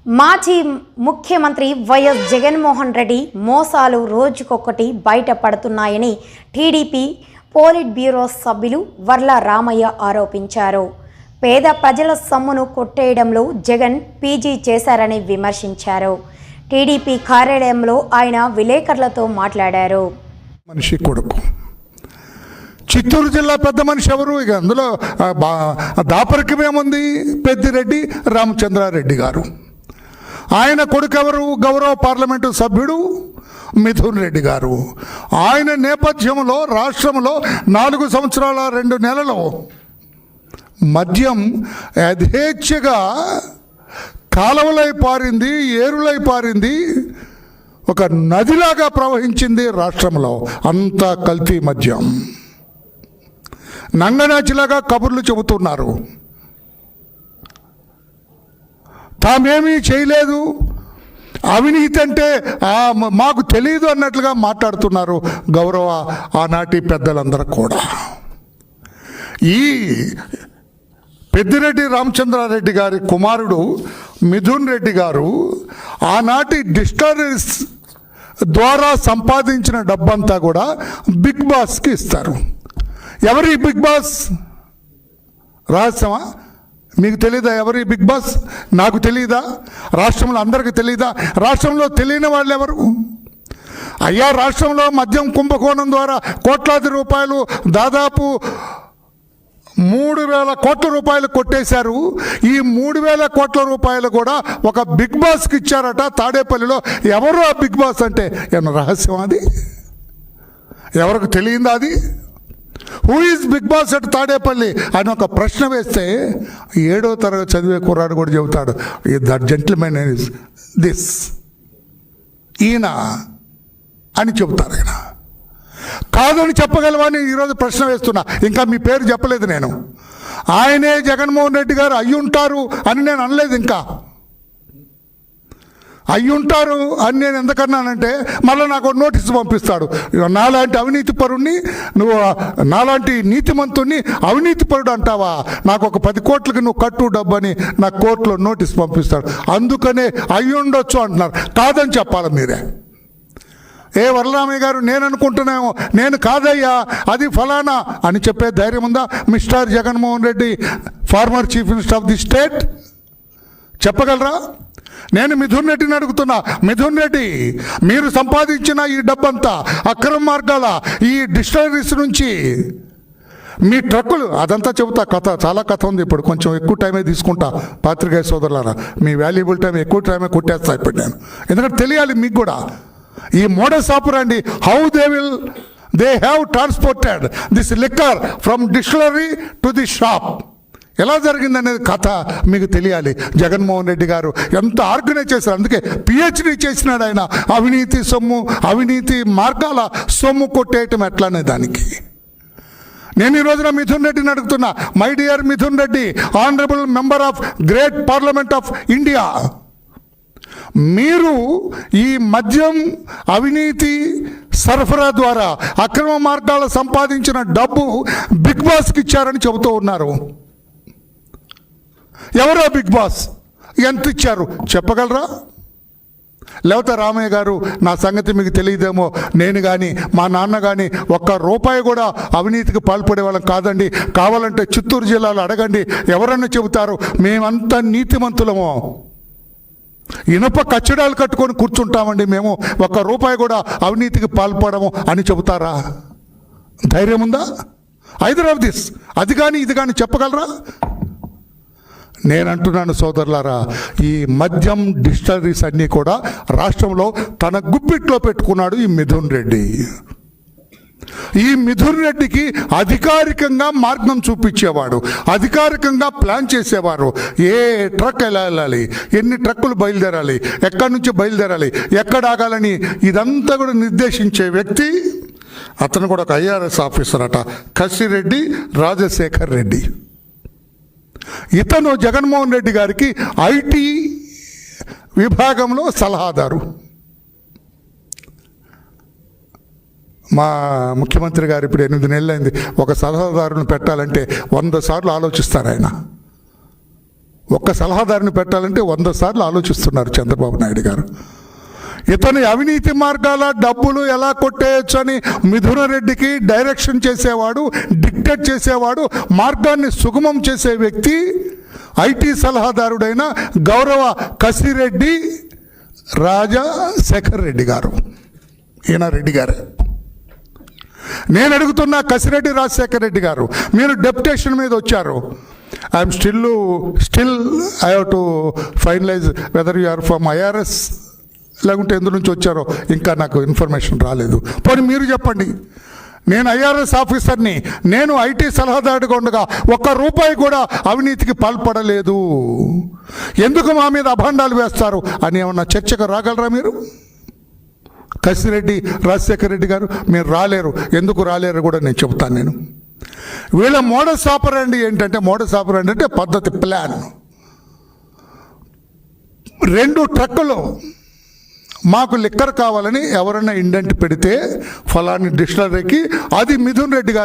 మాజీ ముఖ్యమంత్రి వైఎస్ జగన్మోహన్ రెడ్డి మోసాలు రోజుకొకటి బయటపడుతున్నాయని టీడీపీ పోలిట్ బ్యూరో సభ్యులు వర్ల రామయ్య ఆరోపించారు. పేద ప్రజల సొమ్మును కొట్టేయడంలో జగన్ పీజీ చేశారని విమర్శించారు. టీడీపీ కార్యాలయంలో ఆయన విలేకరులతో మాట్లాడారు. మనిషి కొడుకు చిత్తూరు జిల్లా పెద్ద మనిషి ఎవరు? ఇక అందులో దాపరికమేముంది? పెద్దిరెడ్డి రామచంద్రారెడ్డి గారు. ఆయన కొడుకు ఎవరు? గౌరవ పార్లమెంటు సభ్యుడు మిథున్ రెడ్డి గారు. ఆయన నేపథ్యంలో రాష్ట్రంలో 4 సంవత్సరాల 2 నెలలు మద్యం యథేచ్ఛగా కాలువలై పారింది, ఏరులై పారింది, ఒక నదిలాగా ప్రవహించింది రాష్ట్రంలో. అంతా కల్తీ మద్యం. నంగనాచిలాగా కబుర్లు చెబుతున్నారు. తామేమీ చేయలేదు, అవినీతి అంటే మాకు తెలియదు అన్నట్లుగా మాట్లాడుతున్నారు గౌరవ ఆనాటి పెద్దలందరూ కూడా. ఈ పెద్దిరెడ్డి రామచంద్రారెడ్డి గారి కుమారుడు మిథున్ రెడ్డి గారు ఆనాటి డిస్టరీస్ ద్వారా సంపాదించిన డబ్బంతా కూడా బిగ్ బాస్కి ఇస్తారు. ఎవరి బిగ్ బాస్? రహస్యమా? మీకు తెలీదా ఎవరి బిగ్ బాస్? నాకు తెలీదా? రాష్ట్రంలో అందరికీ తెలీదా? రాష్ట్రంలో తెలియని వాళ్ళు ఎవరు? అయ్యా, రాష్ట్రంలో మద్యం కుంభకోణం ద్వారా కోట్లాది రూపాయలు, దాదాపు 3,000 కోట్ల రూపాయలు కొట్టేశారు. ఈ 3,000 కోట్ల రూపాయలు కూడా ఒక బిగ్ బాస్కి ఇచ్చారట తాడేపల్లిలో. ఎవరు ఆ బిగ్ బాస్ అంటే? ఏమన్నా రహస్యం అది? ఎవరికి తెలియందా అది? Who is big boss at Tadepalli అని ఒక ప్రశ్న వేస్తే 7వ తరగతి చదివే కుర్రాడు కూడా చెబుతాడు, దట్ జెంటిల్మెన్ ఇస్ దిస్, ఈయన అని చెబుతారు. ఆయన కాదని చెప్పగలవని ఈరోజు ప్రశ్న వేస్తున్నా. ఇంకా మీ పేరు చెప్పలేదు నేను. ఆయనే జగన్మోహన్ రెడ్డి గారు అయ్యుంటారు అని నేను అనలేదు. ఇంకా అయ్యుంటారు అని నేను ఎందుకన్నానంటే మళ్ళీ నాకు నోటీసు పంపిస్తాడు. నాలాంటి అవినీతి పరుణ్ణి నువ్వు, నాలాంటి నీతిమంతుణ్ణి అవినీతి పరుడు అంటావా? నాకు ఒక 10 కోట్లకి నువ్వు కట్టు డబ్బని నాకు కోర్టులో నోటీసు పంపిస్తాడు. అందుకనే అయ్యుండొచ్చు అంటున్నారు. కాదని చెప్పాలి మీరే. వరలరామయ్య గారు, నేను అనుకుంటున్నాము, నేను కాదయ్యా అది ఫలానా అని చెప్పే ధైర్యం ఉందా mister Jaganmohan Reddy, former chief minister of the state? చెప్పగలరా? నేను మిథున్ రెడ్డిని అడుగుతున్నా. మిథున్ రెడ్డి, మీరు సంపాదించిన ఈ డబ్బంతా అక్రమ మార్గాల ఈ డిస్టరీస్ నుంచి మీ ట్రక్కులు, అదంతా చెబుతా. కథ, చాలా కథ ఉంది. ఇప్పుడు కొంచెం ఎక్కువ టైమే తీసుకుంటా పాత్రికేయ సోదరులారా. మీ వాల్యుబుల్ టైం ఎక్కువ టైమే కొట్టేస్తా ఇప్పుడు నేను, ఎందుకంటే తెలియాలి మీకు కూడా ఈ modus ఆపరండి. How they have transported this liquor from distillery to the shop. ఎలా జరిగిందనేది కథ మీకు తెలియాలి. జగన్మోహన్ రెడ్డి గారు ఎంత ఆర్గనైజ్ చేశారు. అందుకే పిహెచ్డి చేసినాడు ఆయన. అవినీతి సొమ్ము, అవినీతి మార్గాల సొమ్ము కొట్టేయటం ఎట్లా అనే దానికి. నేను ఈ రోజున మిథున్ రెడ్డిని అడుగుతున్నా. My dear Mithun Reddy, honourable member of great parliament of India, మీరు ఈ మద్యం అవినీతి సరఫరా ద్వారా అక్రమ మార్గాల సంపాదించిన డబ్బు బిగ్ బాస్కి ఇచ్చారని చెబుతూ ఉన్నారు. ఎవరో బిగ్ బాస్? ఎంత ఇచ్చారు చెప్పగలరా? లేకపోతే రామయ్య గారు, నా సంగతి మీకు తెలియదేమో, నేను కానీ మా నాన్న కానీ ₹1 కూడా అవినీతికి పాల్పడే వాళ్ళం కాదండి. కావాలంటే చిత్తూరు జిల్లాలో అడగండి, ఎవరన్నా చెబుతారు మేమంతా నీతిమంతులమో. ఇనుప కచ్చడాలు కట్టుకొని కూర్చుంటామండి మేము, ₹1 కూడా అవినీతికి పాల్పడము అని చెబుతారా? ధైర్యం ఉందా? ఐదర్ ఆఫ్ దిస్, అది కానీ ఇది కానీ చెప్పగలరా? నేనంటున్నాను సోదరులారా, ఈ మద్యం డిస్టరీస్ అన్నీ కూడా రాష్ట్రంలో తన గుప్పిట్లో పెట్టుకున్నాడు ఈ మిథున్ రెడ్డి. ఈ మిథున్ రెడ్డికి అధికారికంగా మార్గం చూపించేవాడు, అధికారికంగా ప్లాన్ చేసేవారు. ఏ ట్రక్ ఎలా వెళ్ళాలి, ఎన్ని ట్రక్కులు బయలుదేరాలి, ఎక్కడి నుంచి బయలుదేరాలి, ఎక్కడ ఆగాలని ఇదంతా కూడా నిర్దేశించే వ్యక్తి. అతను కూడా ఒక IRS ఆఫీసర్ అట, కసిరెడ్డి రాజశేఖర్ రెడ్డి. ఇతను జగన్మోహన్ రెడ్డి గారికి IT విభాగంలో సలహాదారు. మా ముఖ్యమంత్రి గారు ఇప్పుడు 8 నెలలైంది. ఒక సలహాదారుని పెట్టాలంటే 100 సార్లు ఆలోచిస్తారు ఆయన. ఒక్క సలహాదారుని పెట్టాలంటే 100 సార్లు ఆలోచిస్తున్నారు చంద్రబాబు నాయుడు గారు. ఇతని అవినీతి మార్గాల డబ్బులు ఎలా కొట్టేయచ్చు అని మిథున రెడ్డికి డైరెక్షన్ చేసేవాడు, డిక్టేట్ చేసేవాడు, మార్గాన్ని సుగమం చేసే వ్యక్తి ఐటీ సలహాదారుడైన గౌరవ కసిరెడ్డి రాజశేఖర్ రెడ్డి గారు. ఈయన రెడ్డి గారే. నేను అడుగుతున్నా కసిరెడ్డి రాజశేఖర్ రెడ్డి గారు, మీరు డెప్యుటేషన్ మీద వచ్చారు. I'm still I have to finalise whether you are from IRS లేకుంటే ఎందు నుంచి వచ్చారో ఇంకా నాకు ఇన్ఫర్మేషన్ రాలేదు. పోనీ మీరు చెప్పండి. నేను ఐఆర్ఎస్ ఆఫీసర్ని, నేను ఐటీ సలహాదారుడిగా ఉండగా ₹1 కూడా అవినీతికి పాల్పడలేదు, ఎందుకు మా మీద అభాండాలు వేస్తారు అని ఏమన్నా చర్చకు రాగలరా మీరు? కసిరెడ్డి రాజశేఖర్ రెడ్డి గారు మీరు రాలేరు. ఎందుకు రాలేరు కూడా నేను చెబుతాను. నేను వీళ్ళ మోడస్ ఆపరండి ఏంటంటే, మోడస్ ఆపరండి అంటే పద్ధతి, ప్లాన్. 2 ట్రక్కులు మాకు లిక్కర్ కావాలని ఎవరైనా ఇండెంట్ పెడితే ఫలాని డిస్టిలరీకి, అది మిథున్ రెడ్డి గారు